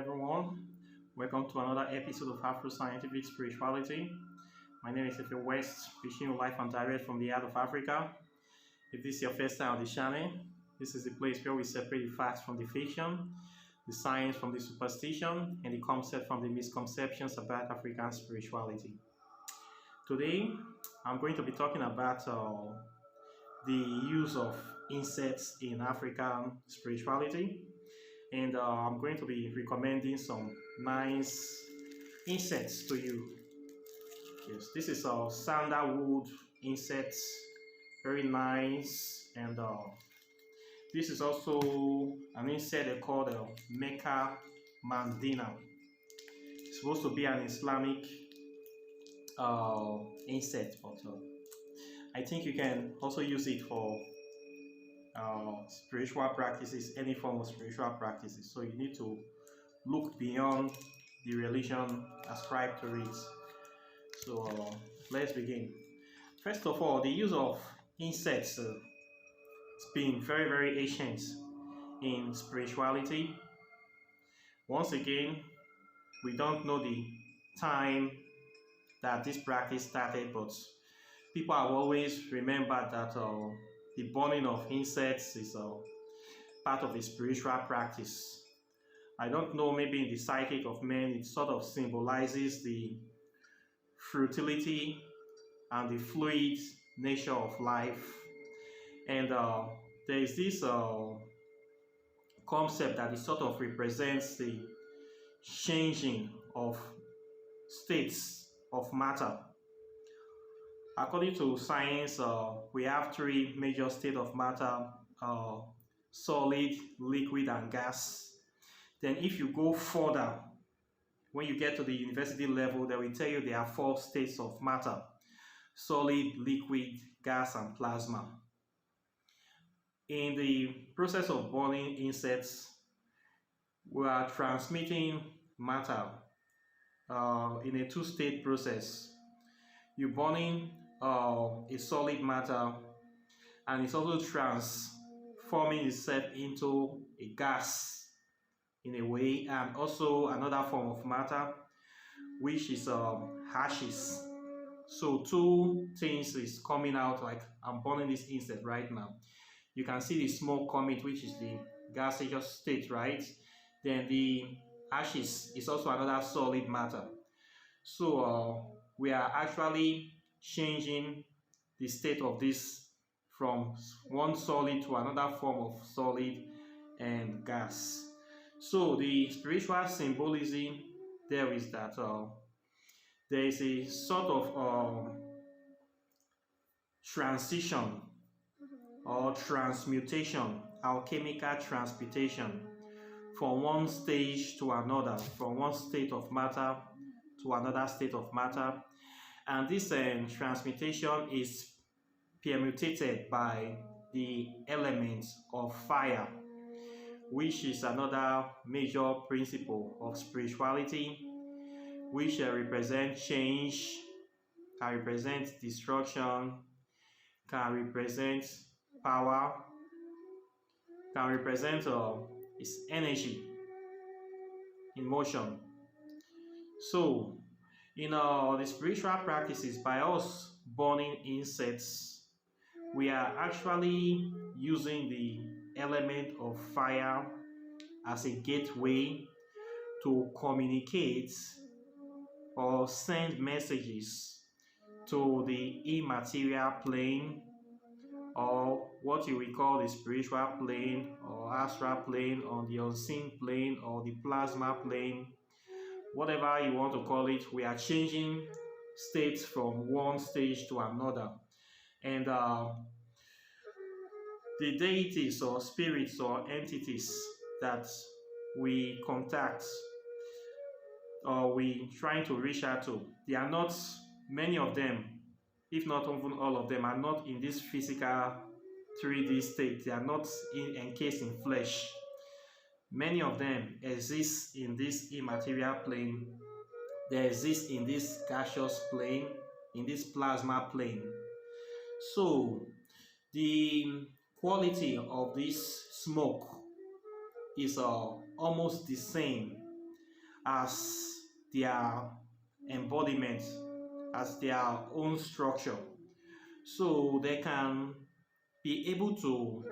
Everyone, welcome to another episode of Afro Scientific Spirituality. My name is Efe West, wishing you life and direct from the heart of Africa. If this is your first time on the channel, this is the place where we separate the facts from the fiction, the science from the superstition, and the concept from the misconceptions about African spirituality. Today, I'm going to be talking about the use of insects in African spirituality. And I'm going to be recommending some nice insects to you. Yes, this is a sandalwood insects, very nice, and this is also an insect they call the Mecca Madina. It's supposed to be an Islamic insect, but I think you can also use it for spiritual practices, any form of spiritual practices. So you need to look beyond the religion ascribed to it. So let's begin. First of all, the use of insects it's been very ancient in spirituality. Once again, we don't know the time that this practice started, but people have always remembered that the burning of insects is part of the spiritual practice. I don't know, maybe in the psychic of men, it sort of symbolizes the fertility and the fluid nature of life. And there is this concept that it sort of represents the changing of states of matter. According to science, we have three major states of matter, solid, liquid, and gas. Then if you go further, when you get to the university level, they will tell you there are four states of matter: solid, liquid, gas, and plasma. In the process of burning insects, we are transmitting matter in a two-state process. You're burning a solid matter, and it's also transforming itself into a gas in a way, and also another form of matter, which is ashes. So two things is coming out. Like I'm burning this insect right now. You can see the smoke coming, which is the gaseous state, right? Then the ashes is also another solid matter. So we are actually changing the state of this from one solid to another form of solid and gas. So the spiritual symbolism there is that there is a sort of transition or transmutation, alchemical transmutation from one stage to another, from one state of matter to another state of matter. And this transmutation is permutated by the elements of fire, which is another major principle of spirituality, which represents change, can represent destruction, can represent power, can represent its energy in motion. So in the spiritual practices, by us burning insects, we are actually using the element of fire as a gateway to communicate or send messages to the immaterial plane, or what you will call the spiritual plane or astral plane, or the unseen plane, or the plasma plane. Whatever you want to call it, we are changing states from one stage to another. And the deities or spirits or entities that we contact or we trying to reach out to, they are not, many of them, if not even all of them, are not in this physical 3D state. They are not encased in flesh. Many of them exist in this immaterial plane. They exist in this gaseous plane, in this plasma plane. So the quality of this smoke is almost the same as their embodiment, as their own structure. So they can be able to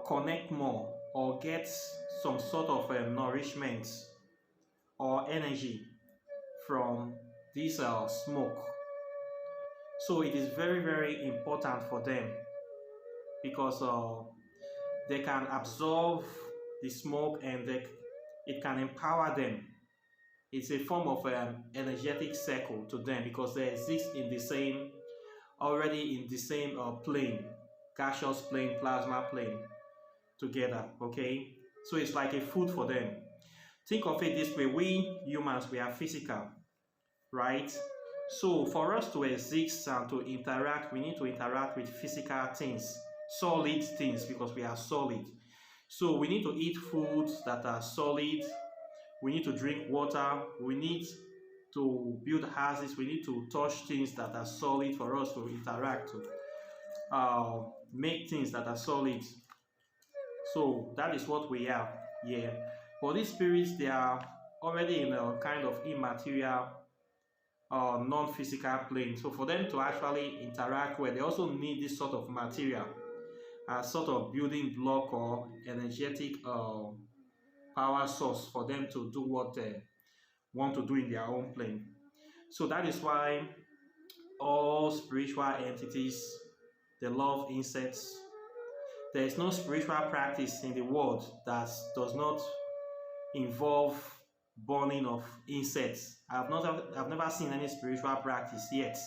connect more or get some sort of nourishment or energy from this smoke. So it is very, very important for them because they can absorb the smoke and it can empower them. It's a form of energetic circle to them because they exist in the same, already in the same plane, gaseous plane, plasma plane together, okay? So it's like a food for them. Think of it this way, we humans, we are physical, right? So for us to exist and to interact, we need to interact with physical things, solid things, because we are solid. So we need to eat foods that are solid, we need to drink water, we need to build houses, we need to touch things that are solid for us to interact, to make things that are solid. So that is what we have here. But these spirits, they are already in a kind of immaterial non-physical plane. So for them to actually interact well, they also need this sort of material as sort of building block or energetic power source for them to do what they want to do in their own plane. So that is why all spiritual entities, they love insects. There is no spiritual practice in the world that does not involve burning of insects. I've never seen any spiritual practice yet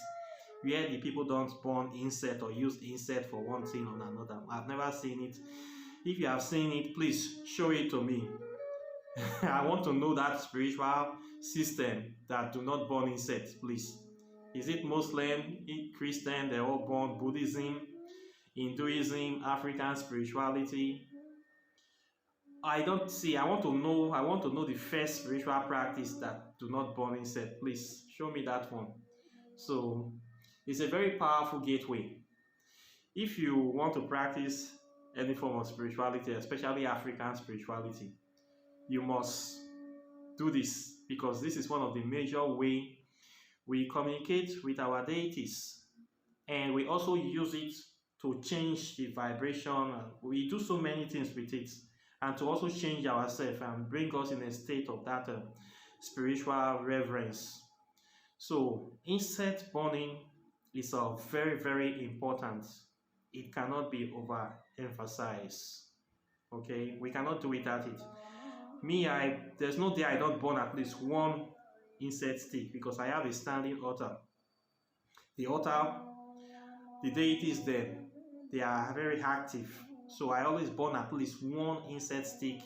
where the people don't burn insect or use insect for one thing or another. I've never seen it. If you have seen it, please show it to me. I want to know that spiritual system that do not burn insects, please. Is it Muslim, Christian, they all burn, Buddhism, Hinduism, African spirituality? I don't see. I want to know the first spiritual practice that do not burn insect. Please show me that one. So it's a very powerful gateway. If you want to practice any form of spirituality, especially African spirituality, you must do this because this is one of the major ways we communicate with our deities, and we also use it to change the vibration. We do so many things with it, and to also change ourselves and bring us in a state of that spiritual reverence. So insect burning is very, very important. It cannot be overemphasized. Okay, we cannot do without it. Me, there's no day I don't burn at least one insect stick because I have a standing altar. The altar, the deities there, they are very active. So I always burn at least one insect stick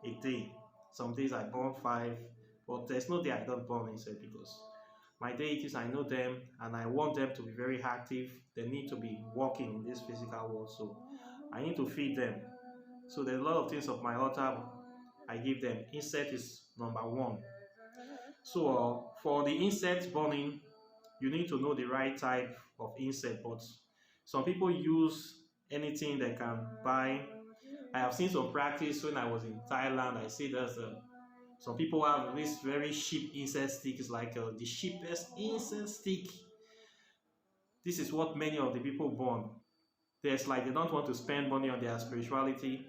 a day. Some days I burn 5, but there's no day I don't burn insect because my deities, I know them and I want them to be very active. They need to be working in this physical world, so I need to feed them. So there's a lot of things of my altar I give them. Insect is number 1. So for the insect burning, you need to know the right type of insect, but some people use anything they can buy. I have seen some practice when I was in Thailand. I see there's some people have this very cheap insect stick. It's like the cheapest insect stick. This is what many of the people burn. There's like they don't want to spend money on their spirituality.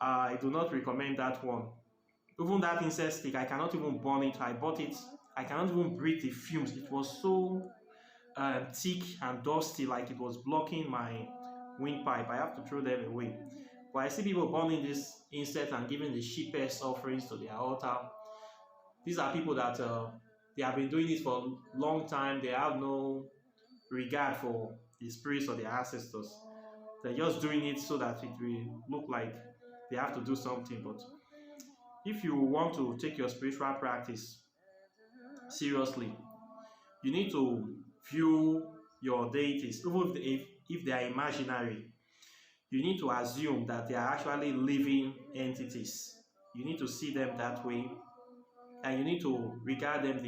I do not recommend that one. Even that insect stick, I cannot even burn it. I bought it. I cannot even breathe the fumes. It was so thick and dusty, like it was blocking my windpipe. I have to throw them away. But I see people burning this insect and giving the cheapest offerings to their altar. These are people that they have been doing this for a long time. They have no regard for the spirits or their ancestors. They're just doing it so that it will look like they have to do something. But if you want to take your spiritual practice seriously, you need to view your deities, even if they are imaginary. You need to assume that they are actually living entities. You need to see them that way, and you need to regard them,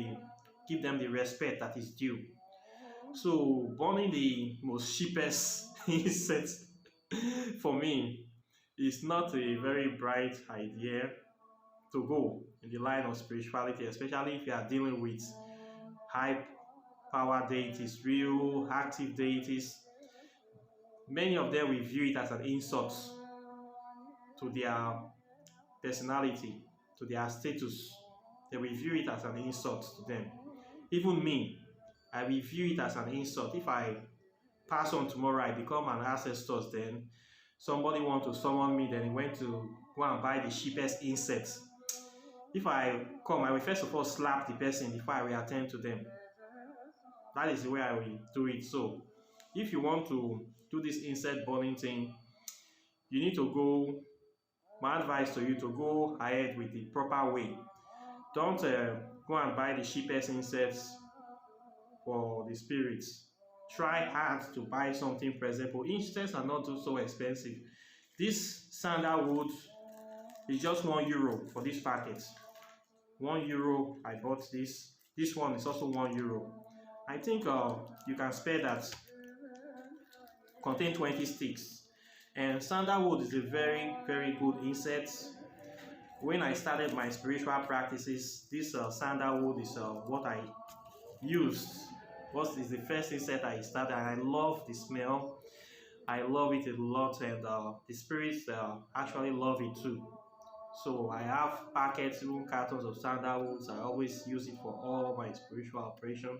give them the respect that is due. So burning the most cheapest insect for me is not a very bright idea to go. in the line of spirituality, especially if you are dealing with high power deities, real active deities. Many of them will view it as an insult to their personality, to their status. They will view it as an insult to them. Even me, I will view it as an insult. If I pass on tomorrow, I become an ancestor, then somebody want to summon me, then he went to go and buy the cheapest insects. If I come, I will first of all slap the person before I will attend to them. That is the way I will do it. So if you want to do this insect burning thing, you need to go, my advice to you, to go ahead with the proper way. Don't go and buy the cheapest insects for the spirits. Try hard to buy something presentable. Insects are not so expensive. This sandalwood is just €1 for this packet. €1 I bought this. This one is also €1. I think you can spare that. Contain 20 sticks. And sandalwood is a very, very good insect. When I started my spiritual practices, this sandalwood is what I used. What is the first insect I started, and I love the smell. I love it a lot, and the spirits actually love it too. So I have packets, even cartons of sandalwoods. I always use it for all my spiritual operation,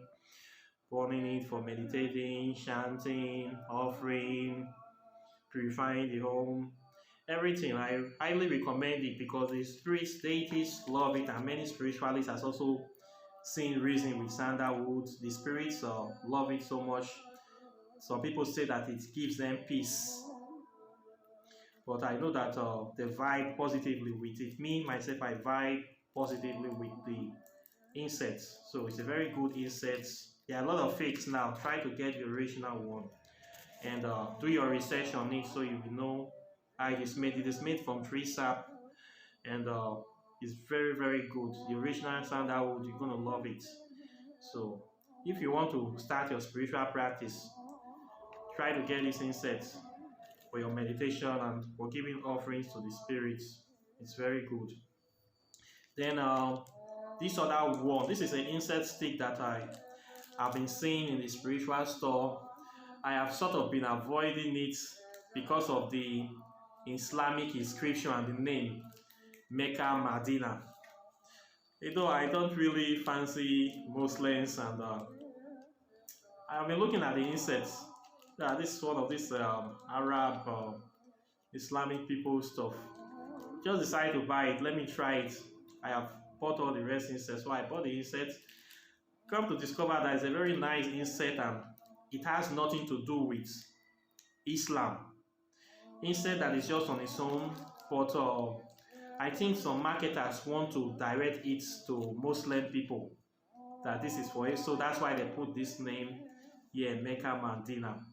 burning it for meditating, chanting, offering, purifying the home, everything. I highly recommend it because the spirits, deities love it, and many spiritualists has also seen reason with sandalwood. The spirits love it so much. Some people say that it gives them peace, but I know that they vibe positively with it. Me myself, I vibe positively with the insects. So it's a very good insect. There are a lot of fakes now. Try to get the original one, and do your research on it so you will know how it is made. It is made from tree sap, and it's very, very good. The original sandalwood, you're gonna love it. So if you want to start your spiritual practice, try to get this insect for your meditation and for giving offerings to the spirits. It's very good. Then this other one, this is an insect stick that I have been seeing in the spiritual store. I have sort of been avoiding it because of the Islamic inscription and the name Mecca Madina. Though I don't really fancy Muslims, and I've been looking at the insects. Yeah, this is one of this Arab Islamic people stuff. Just decided to buy it. Let me try it. I have bought all the rest insects, so I bought the insect. Come to discover that it's a very nice insect, and it has nothing to do with Islam. Insect that is just on its own, but I think some marketers want to direct it to Muslim people, that this is for it. So that's why they put this name here, Mecca Madina.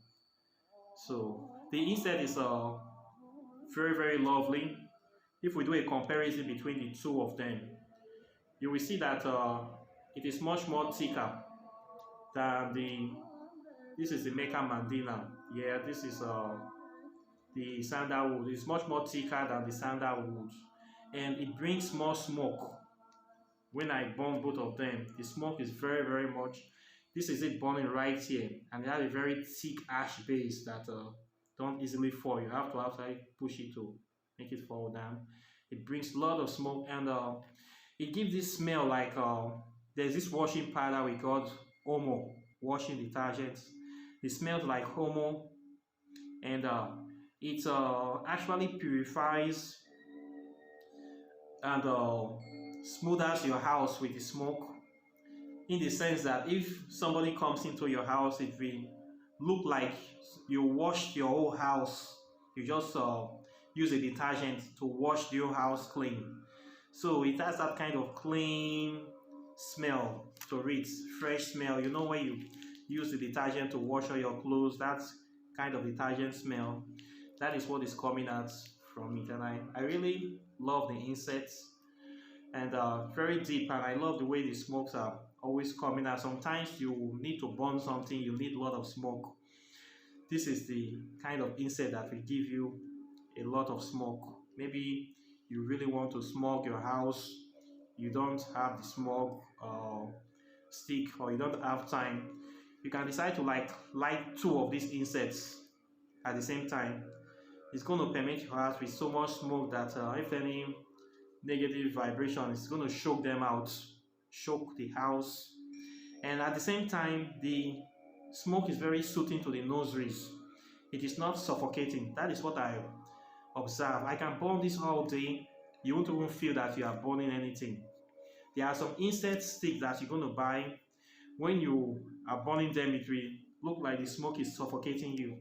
So the insect is very, very lovely. If we do a comparison between the two of them, you will see that it is much more thicker than this is the Mecca Madina. Yeah, this is the sandalwood. It's much more thicker than the sandalwood, and it brings more smoke. When I burn both of them, the smoke is very, very much. This is it burning right here, and it has a very thick ash base that don't easily fall. You have to actually push it to make it fall down. It brings a lot of smoke, and it gives this smell like there's this washing powder we call Omo, washing detergent. It smells like Omo, and it actually purifies and smooths your house with the smoke, in the sense that if somebody comes into your house, it will look like you washed your whole house. You just use a detergent to wash the whole house clean. So it has that kind of clean smell to it, fresh smell. You know, when you use the detergent to wash all your clothes, that's kind of detergent smell. That is what is coming out from it, and I really love the insects, and very deep, and I love the way the smokes are always coming out. Sometimes you need to burn something, you need a lot of smoke. This is the kind of insect that will give you a lot of smoke. Maybe you really want to smoke your house, you don't have the smoke stick, or you don't have time, you can decide to like light 2 of these insects at the same time. It's going to permeate your house with so much smoke that if any negative vibration is going to choke them out, choke the house. And at the same time, the smoke is very soothing to the nostrils. It is not suffocating. That is what I observe. I can burn this all day. You won't even feel that you are burning anything. There are some insect sticks that you're going to buy. When you are burning them, it will look like the smoke is suffocating you.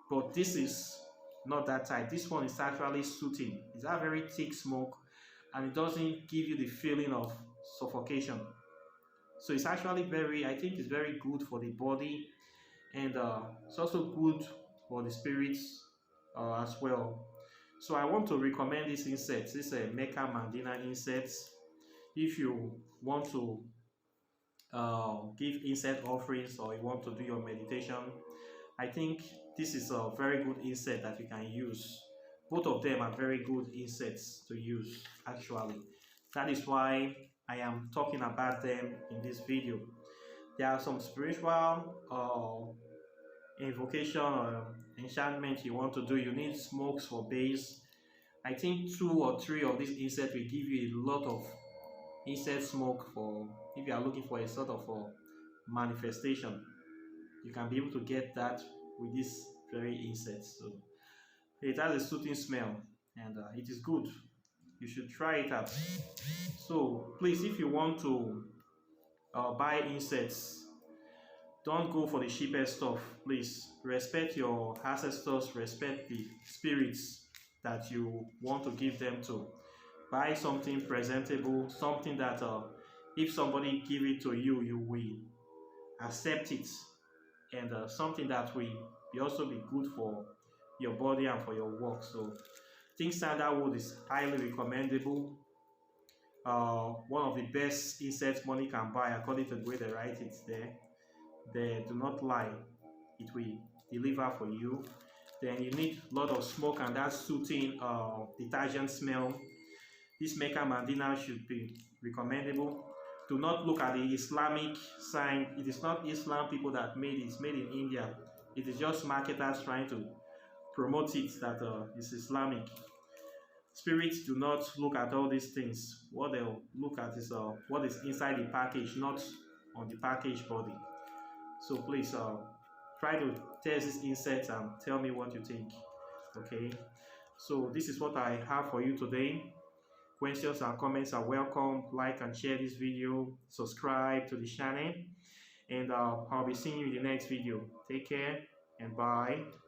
But this is not that tight. This one is actually soothing. It's a very thick smoke, and it doesn't give you the feeling of suffocation. So it's actually very, I think it's very good for the body, and it's also good for the spirits as well. So I want to recommend this incense. This is a Mecca Madina Incense. If you want to give incense offerings, or you want to do your meditation, I think this is a very good incense that you can use. Both of them are very good incense to use, actually. That is why I am talking about them in this video. There are some spiritual invocation or enchantment you want to do. You need smokes for base. I think 2 or 3 of these incense will give you a lot of incense smoke for if you are looking for a sort of manifestation. You can be able to get that with this very incense. So it has a soothing smell, and it is good. You should try it out. So please, if you want to buy incense, don't go for the cheapest stuff. Please respect your ancestors, respect the spirits that you want to give them to. Buy something presentable, something that if somebody give it to you, you will accept it, and something that will also be good for your body and for your work. So I think sandalwood is highly recommendable. One of the best incense money can buy, according to the way they write it there. They do not lie. It will deliver for you. Then you need a lot of smoke and that soothing detergent smell. This Mecca Madina should be recommendable. Do not look at the Islamic sign. It is not Islam people that made it. It's made in India. It is just marketers trying to promote it that it's Islamic. Spirits do not look at all these things. What they'll look at is what is inside the package, not on the package body. So please try to test this incense and tell me what you think. Okay, so this is what I have for you today. Questions and comments are welcome. Like and share this video, subscribe to the channel, and I'll be seeing you in the next video. Take care and bye.